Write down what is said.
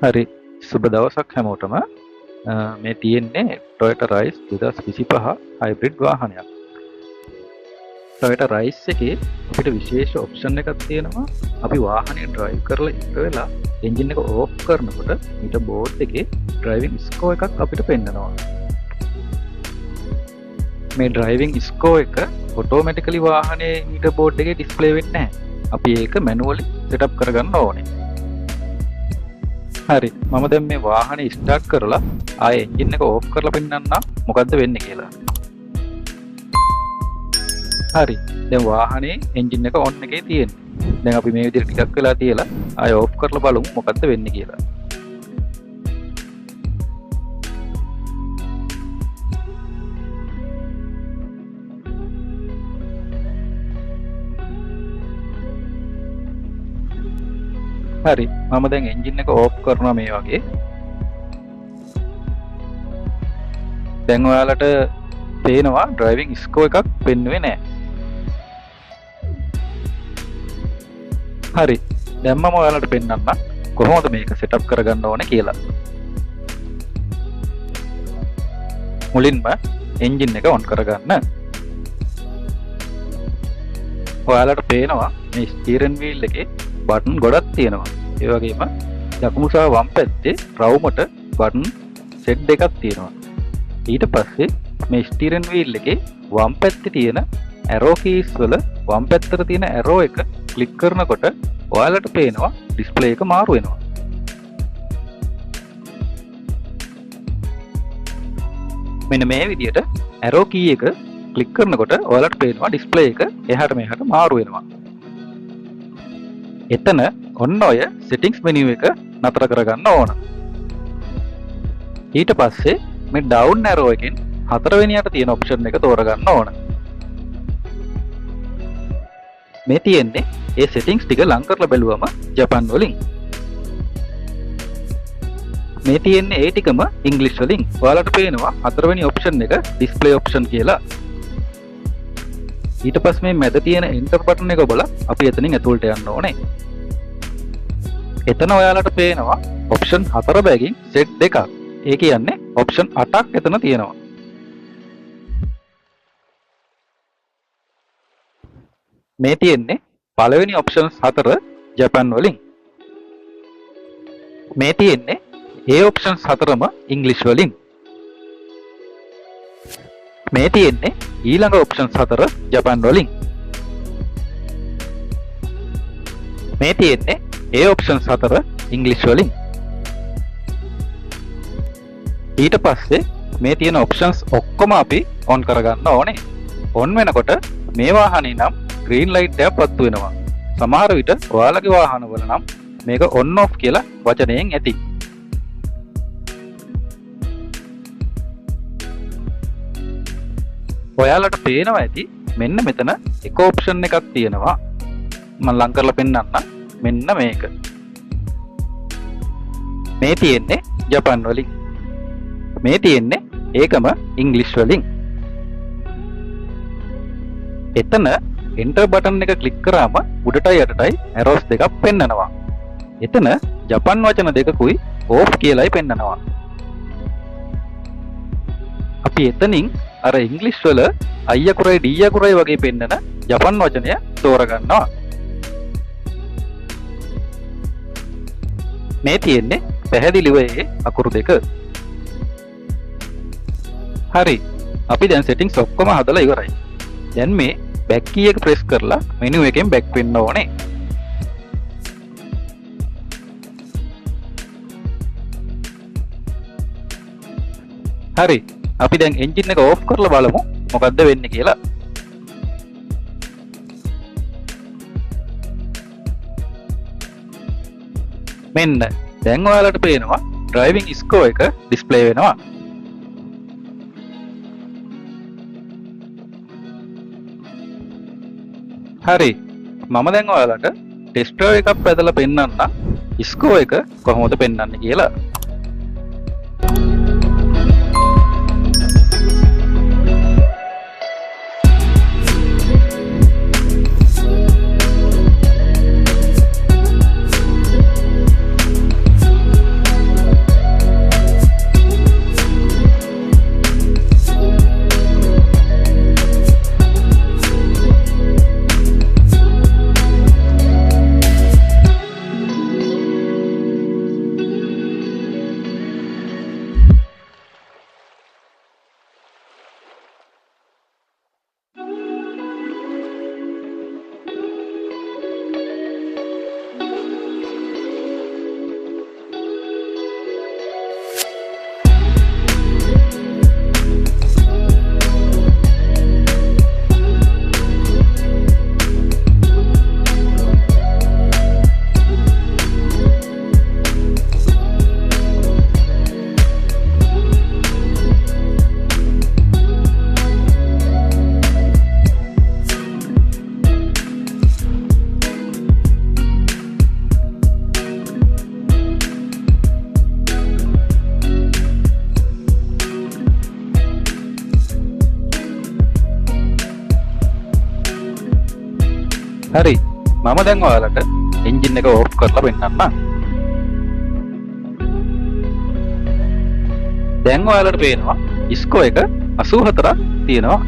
හරි සුබ දවසක් හැමෝටම. මේ තියෙන්නේ Toyota Rise 2025 හයිබ්‍රිඩ් වාහනයක්. Toyota Rise එකේ අපිට විශේෂ ඔප්ෂන් එකක් තියෙනවා. අපි වාහනේ ඩ්‍රයිව් කරලා ඉවර වෙලා එන්ජින් එක ඕෆ් කරනකොට මීටර් බෝඩ් එකේ ඩ්‍රයිවිං ස්කෝර් එකක් අපිට පෙන්නනවා. මේ ඩ්‍රයිවිං ස්කෝර් එක ඔටෝමැටිකලි වාහනේ මීටර් බෝඩ් එකේ ඩිස්ප්ලේ වෙන්නේ නැහැ. අපි ඒක මැනුවලි සෙටප් කරගන්න ඕනේ. හරි මම දැන් මේ වාහනේ ස්ටාර්ට් කරලා ආයෙ එන්ජින් එක ඕෆ් කරලා පෙන්නන්නම් මොකද්ද වෙන්නේ කියලා. හරි දැන් වාහනේ එන්ජින් එක ඔන් එකේ තියෙන්නේ. දැන් අපි මේ විදිහට ටිකක් වෙලා තියලා ආයෙ ඕෆ් කරලා බලමු මොකද්ද වෙන්නේ කියලා. හරි මම දැන් එන්ජින් එක ඕෆ් කරනවා මේ වගේ. දැන් ඔයාලට පේනවා ඩ්‍රයිවිං ස්කෝර් එකක් පෙන්වුවේ නැහැ. හරි දැන් මම ඔයාලට පෙන්නන්නම් කොහොමද මේක සෙටප් කරගන්න ඕනේ කියලා. මුලින්ම එන්ජින් එක ඔන් කරගන්න. ඔයාලට පේනවා මේ ස්ටියරින් වීල් එකේ බටන් ගොඩක් තියෙනවා. ඒ වගේම දකුණු සහ වම් පැත්තේ රවුමට බටන් සෙට් දෙකක් තියෙනවා. ඊට පස්සේ මේ ස්ටියරින් වීල් එකේ වම් පැත්තේ තියෙන ඇරෝ කීස් වල වම් පැත්තට තියෙන ඇරෝ එක ක්ලික් කරනකොට ඔයාලට පේනවා ඩිස්ප්ලේ එක මාරු වෙනවා. මෙන්න මේ විදිහට ඇරෝ කී එක ක්ලික් කරනකොට ඔයාලට පේනවා ඩිස්ප්ලේ එක එහාට මෙහාට මාරු වෙනවා. එතන ඔන්න ඔය settings menu එක නතර කරගන්න ඕන. ඊට පස්සේ මේ down arrow එකෙන් හතරවෙනියට තියෙන option එක තෝරගන්න ඕන. මේ තියෙන්නේ ඒ settings ටික ලං කරලා බැලුවම ජපාන් වලින්. මේ තියෙන්නේ ඒ ටිකම ඉංග්‍රීසි වලින්. ඔයාලට පේනවා හතරවෙනි option එක display option කියලා. ඊට පස්සේ මේ මැද තියෙන enter button එක ඔබලා අපි එතනින් ඇතුළට යන්න ඕනේ. එතන ඔයාලට පේනවා option 4 බැගින් set දෙකක්. ඒ කියන්නේ option 8ක් එතන තියෙනවා. මේ තියෙන්නේ පළවෙනි options 4 ජපාන් වලින්. මේ තියෙන්නේ ඒ options 4ම ඉංග්‍රීසි වලින්. මේ තියෙන්නේ ඊළඟ options 4 ජපාන් වලින්. මේ තියෙන්නේ ඒ options 4 ඉංග්‍රීසි වලින්. ඊට පස්සේ මේ තියෙන options ඔක්කොම අපි on කරගන්න ඕනේ. on වෙනකොට මේ වාහනේ නම් green light එකක් පත්තු වෙනවා. සමහර විට ඔයාලගේ වාහනවල නම් මේක on off කියලා වචනයෙන් ඇති. ඔයාලට පේනවා ඇති මෙන්න මෙතන එක ඔප්ෂන් එකක් තියෙනවා. මම ලං කරලා පෙන්නන්නම්. මෙන්න මේක. මේ තියෙන්නේ ජපාන් වලින්. මේ තියෙන්නේ ඒකම ඉංග්‍රීසි වලින්. එතන enter button එක ක්ලික් කරාම උඩටයි යටටයි arrows දෙකක් පෙන්නනවා. එතන ජපාන් වචන දෙකකුයි off කියලායි පෙන්නනවා. අපි එතනින් අර ඉංග්‍රීසි වල I අකුරයි D අකුරයි වගේ පෙන්නන ජපන් වචනය තෝරගන්නවා. මේ තියෙන්නේ පැහැදිලිව ඒ අකුරු දෙක. හරි අපි දැන් settings ඔක්කොම හදලා ඉවරයි. දැන් මේ back key එක press කරලා menu එකෙන් back වෙන්න ඕනේ. හරි අපි දැන් එන්ජින් එක ඕෆ් කරලා බලමු මොකද්ද වෙන්නේ කියලා. මෙන්න දැන් ඔයාලට පේනවා ඩ්‍රයිවිං ස්කෝර් එක ඩිස්ප්ලේ වෙනවා. හරි මම දැන් ඔයාලට ටෙස්ට් ඩ්‍රයිව් එකක් පැදලා පෙන්නන්නම් ස්කෝර් එක කොහොමද පෙන්වන්නේ කියලා. හරි, මම දැන් ඔයාලට එන්ජින් එක ඕෆ් කරලා පෙන්නන්නම්. දැන් ඔයාලට පේනවා ඉස්කෝ එක 84ක් තියෙනවා.